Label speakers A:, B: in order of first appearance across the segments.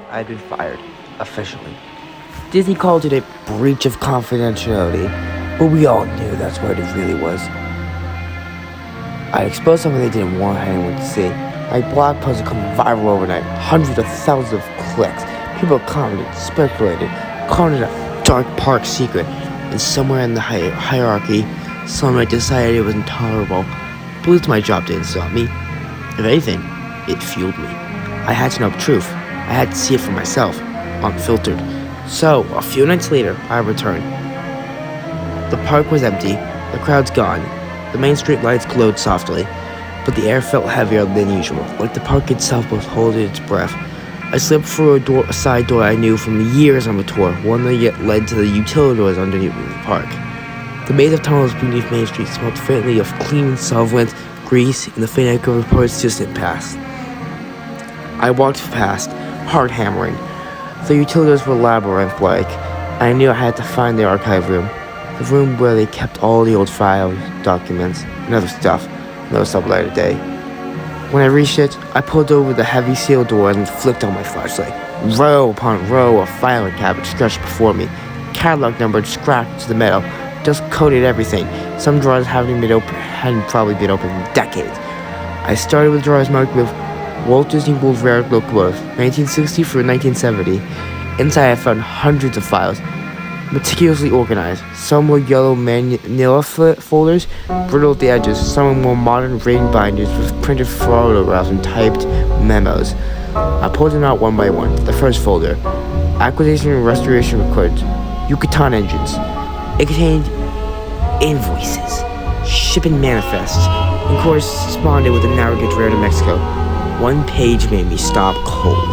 A: I had been fired, officially. Disney called it a breach of confidentiality, but we all knew that's what it really was. I exposed something they didn't want anyone to see. My blog post had come viral overnight, hundreds of thousands of clicks. People commented, speculated, calling it a dark park secret, and somewhere in the hierarchy, someone decided it was intolerable. But at least my job didn't stop me. If anything, it fueled me. I had to know the truth. I had to see it for myself, unfiltered. So, a few nights later, I returned. The park was empty, the crowd's gone, the main street lights glowed softly, but the air felt heavier than usual, like the park itself was holding its breath. I slipped through a side door I knew from the years on the tour, one that yet led to the utility doors underneath the park. The maze of tunnels beneath Main Street smelled faintly of clean solvent, grease, and the faint echo of reports distant past. I walked past, heart hammering. The utilities were labyrinth-like, and I knew I had to find the archive room. The room where they kept all the old files, documents, and other stuff later day. When I reached it, I pulled over the heavy sealed door and flicked on my flashlight. Row upon row of filing cabinets stretched before me, catalog numbered scratched to the metal, dust coated everything. Some drawers hadn't probably been open in decades. I started with drawers marked with Walt Disney World Rare Locomotive, 1960 through 1970. Inside I found hundreds of files, meticulously organized. Some were yellow manila folders, brittle at the edges. Some were more modern rating binders with printed photographs and typed memos. I pulled them out one by one. The first folder, Acquisition and Restoration Records, Yucatan Engines. It contained invoices, shipping manifests, and corresponded with the Narragansett Rail to Mexico. One page made me stop cold.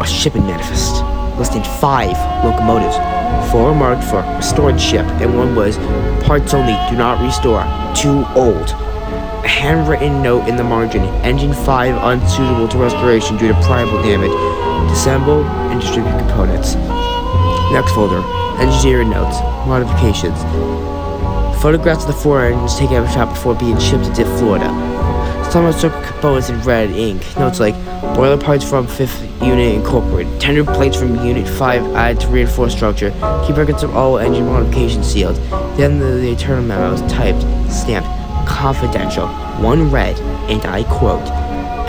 A: A shipping manifest listing 5 locomotives. 4 marked for restored ship, and 1 was parts only, do not restore, too old. A handwritten note in the margin, engine 5 unsuitable to restoration due to primal damage. Disassemble and distribute components. Next folder, engineering notes, modifications. Photographs of the 4 engines taken out of the shop before being shipped to Florida. Some of the components in red ink. Notes like boiler parts from 5th Unit Incorporated. Tender plates from Unit 5 added to reinforce structure. Keep records of all engine modifications sealed. Then the internal memo was typed, stamped, confidential. One read, and I quote,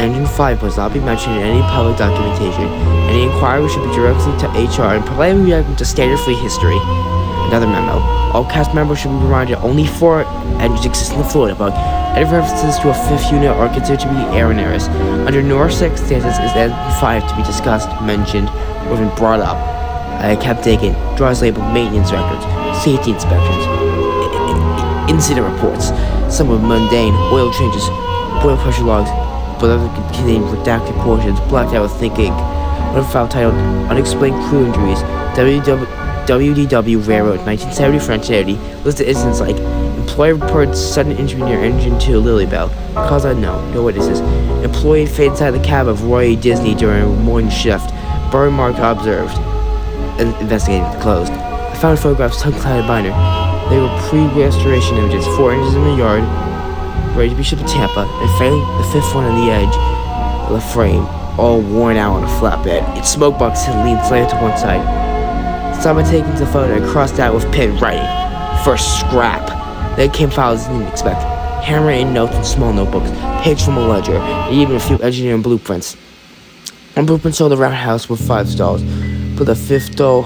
A: Engine 5 must not be mentioned in any public documentation. Any inquiry should be directly to HR and politely react to standard fleet history. Another memo. All cast members should be reminded only 4 engines exist in the Florida bug. Any references to a 5th unit are considered to be erroneous. Under no circumstances is Engine 5 to be discussed, mentioned, or even brought up. I kept digging. Drawers labeled maintenance records, safety inspections, incident reports. Some were mundane, oil changes, oil pressure logs, but others contained redacted portions, blacked out with thick ink. One file titled Unexplained Crew Injuries, WDW Railroad, 1970 French Navy, listed incidents like employee reports sudden injury near engine 2 Lilybell, cause unknown, no witnesses. Employee fed inside the cab of Roy Disney during a morning shift, burn mark observed, and investigating closed. I found photographs tongue-tied binder. They were pre-restoration images, 4 inches in the yard, ready to be shipped to Tampa, and finally the 5th one on the edge of the frame, all worn out on a flatbed. Its smoke box had leaned slightly to one side. Someone taking the photo and crossed out with pen writing, first scrap. Then came files I didn't expect. Handwritten notes in small notebooks, page from a ledger, and even a few engineering blueprints. One blueprint showed the roundhouse with 5 stalls, but the 5th stall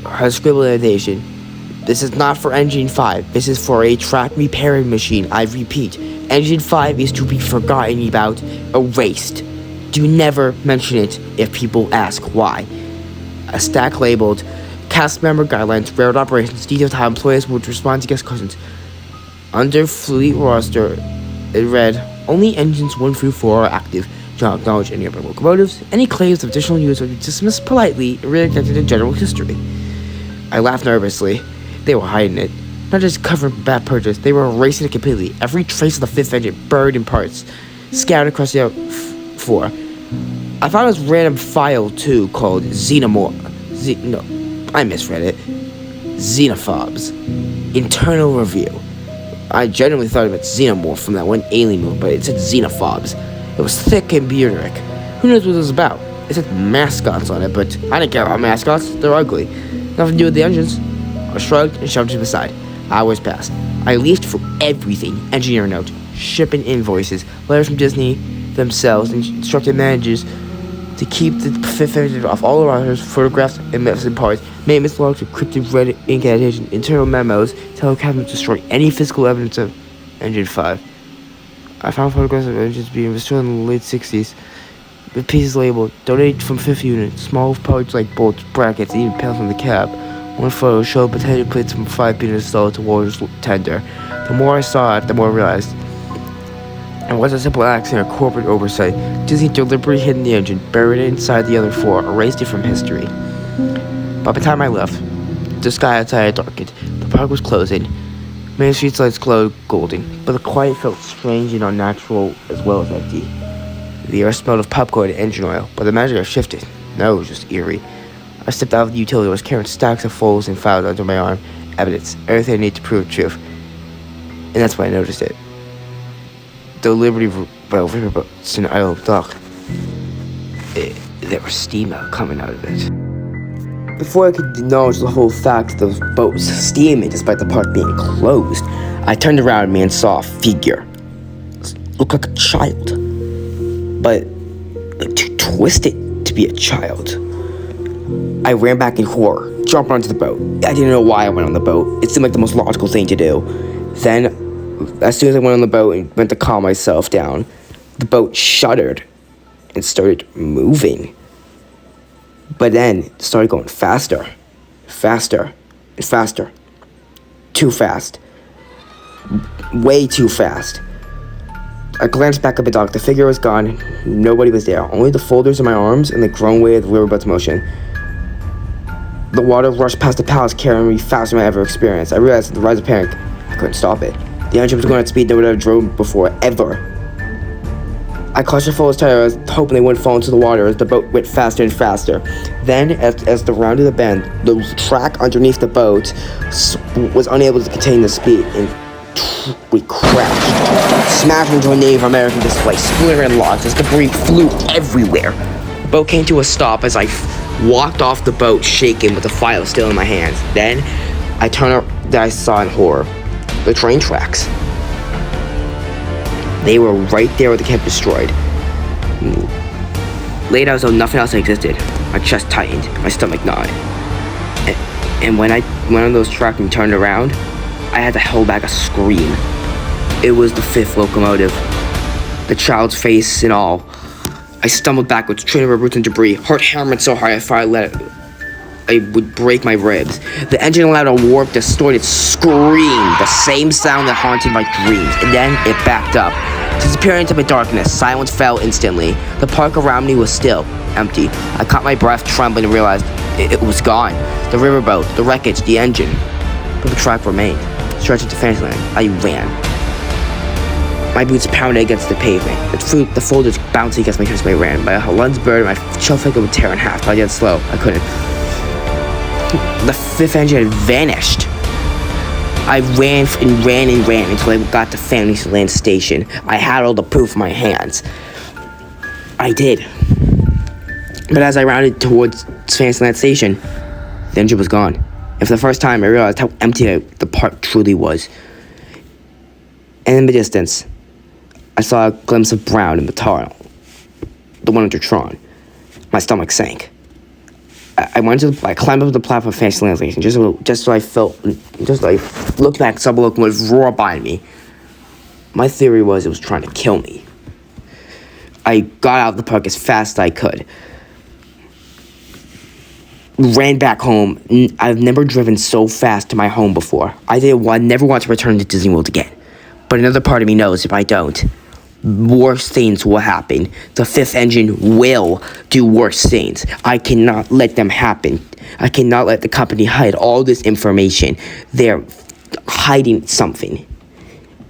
A: had scribbled annotation. This is not for engine 5. This is for a track repairing machine. I repeat, engine 5 is to be forgotten about, erased. Do never mention it if people ask why. A stack labeled Cast Member Guidelines, Railroad Operations, details how employees would respond to guest questions. Under fleet roster, it read, only engines 1 through 4 are active. Do not acknowledge any other locomotives. Any claims of additional use will be dismissed politely and redirected to general history. I laughed nervously. They were hiding it. Not just covering bad purchase, they were erasing it completely. Every trace of the 5th engine buried in parts, scattered across the floor. I found this random file too called I misread it. Xenophobs. Internal review. I genuinely thought it meant xenomorph from that one alien movie, but it said xenophobs. It was thick and bearded. Who knows what it was about? It said mascots on it, but I didn't care about mascots. They're ugly. Nothing to do with the engines. I shrugged and shoved it to the side. Hours passed. I leafed through everything. Engineer notes, shipping invoices, letters from Disney themselves, and instructed managers to keep the fifth engine off all around photographs and missing parts, maintenance logs with cryptic red ink annotation, internal memos telling Captain to destroy any physical evidence of Engine 5. I found photographs of engines being restored in the late 60s, with pieces labeled, donated from 5th unit, small parts like bolts, brackets, and even panels on the cab. One photo showed potato plates from 5 being installed to water's tender. The more I saw it, the more I realized it wasn't a simple accident or corporate oversight. Disney deliberately hidden the engine, buried it inside the other 4, erased it from history. By the time I left, the sky outside had darkened. The park was closing. Main street lights glowed golden, but the quiet felt strange and unnatural as well as empty. The air smelled of popcorn and engine oil, but the magic had shifted. No, it was just eerie. I stepped out of the utility. I was carrying stacks of folds and files under my arm. Evidence, everything I need to prove the truth. And that's when I noticed it. The Liberty riverboats in Isle of Dock. There was steam out coming out of it. Before I could acknowledge the whole fact those boats steaming despite the park being closed, I turned around me and saw a figure. It looked like a child, but too twisted to be a child. I ran back in horror, jumped onto the boat. I didn't know why I went on the boat. It seemed like the most logical thing to do. Then, as soon as I went on the boat and went to calm myself down, the boat shuddered and started moving. But then it started going faster, faster, and faster. Too fast. Way too fast. I glanced back at the dock. The figure was gone. Nobody was there. Only the folders in my arms and the grown weight of the riverboat's motion. The water rushed past the palace, carrying me faster than I ever experienced. I realized at the rise of panic, I couldn't stop it. The engine was going at speed no one ever drove before, ever. I clutched the folders tighter, hoping they wouldn't fall into the water as the boat went faster and faster. Then, as the rounded the bend, the track underneath the boat was unable to contain the speed, and we crashed, smashed into a Native American display, splintering logs as debris flew everywhere. The boat came to a stop as I walked off the boat, shaking with the file still in my hands. Then, I turned up that I saw in horror. The train tracks. They were right there where the camp destroyed. Laid out as though nothing else existed. My chest tightened, my stomach gnawed. And when I went on those tracks and turned around, I had to hold back a scream. It was the 5th locomotive. The child's face and all. I stumbled backwards, tripping over roots and debris. Heart hammered so hard if I let it, I would break my ribs. The engine allowed a warped, distorted scream, the same sound that haunted my dreams. And then it backed up, disappearing into the darkness. Silence fell instantly. The park around me was still, empty. I caught my breath, trembling, and realized it was gone. The riverboat, the wreckage, the engine. But the track remained, stretching to Fantasyland. I ran. My boots pounded against the pavement. The folders bounced against my chest as I ran. My lungs burned, my chill figure would tear in half. But I did slow. I couldn't. The 5th engine had vanished. I ran and ran and ran until I got to Fantasyland Station. I had all the proof in my hands. I did. But as I rounded towards Fantasyland Station, the engine was gone. And for the first time, I realized how empty the park truly was. And in the distance, I saw a glimpse of brown in the tunnel, the one under Tron. My stomach sank. I climbed up the platform of Fantasyland Station just so I looked back, saw the locomotive roar by me. My theory was it was trying to kill me. I got out of the park as fast as I could. Ran back home. I've never driven so fast to my home before. I never want to return to Disney World again. But another part of me knows if I don't, worse things will happen. The 5th engine will do worse things. I cannot let them happen. I cannot let the company hide all this information. They're hiding something.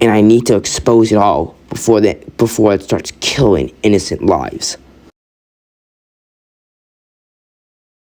A: And I need to expose it all before it starts killing innocent lives.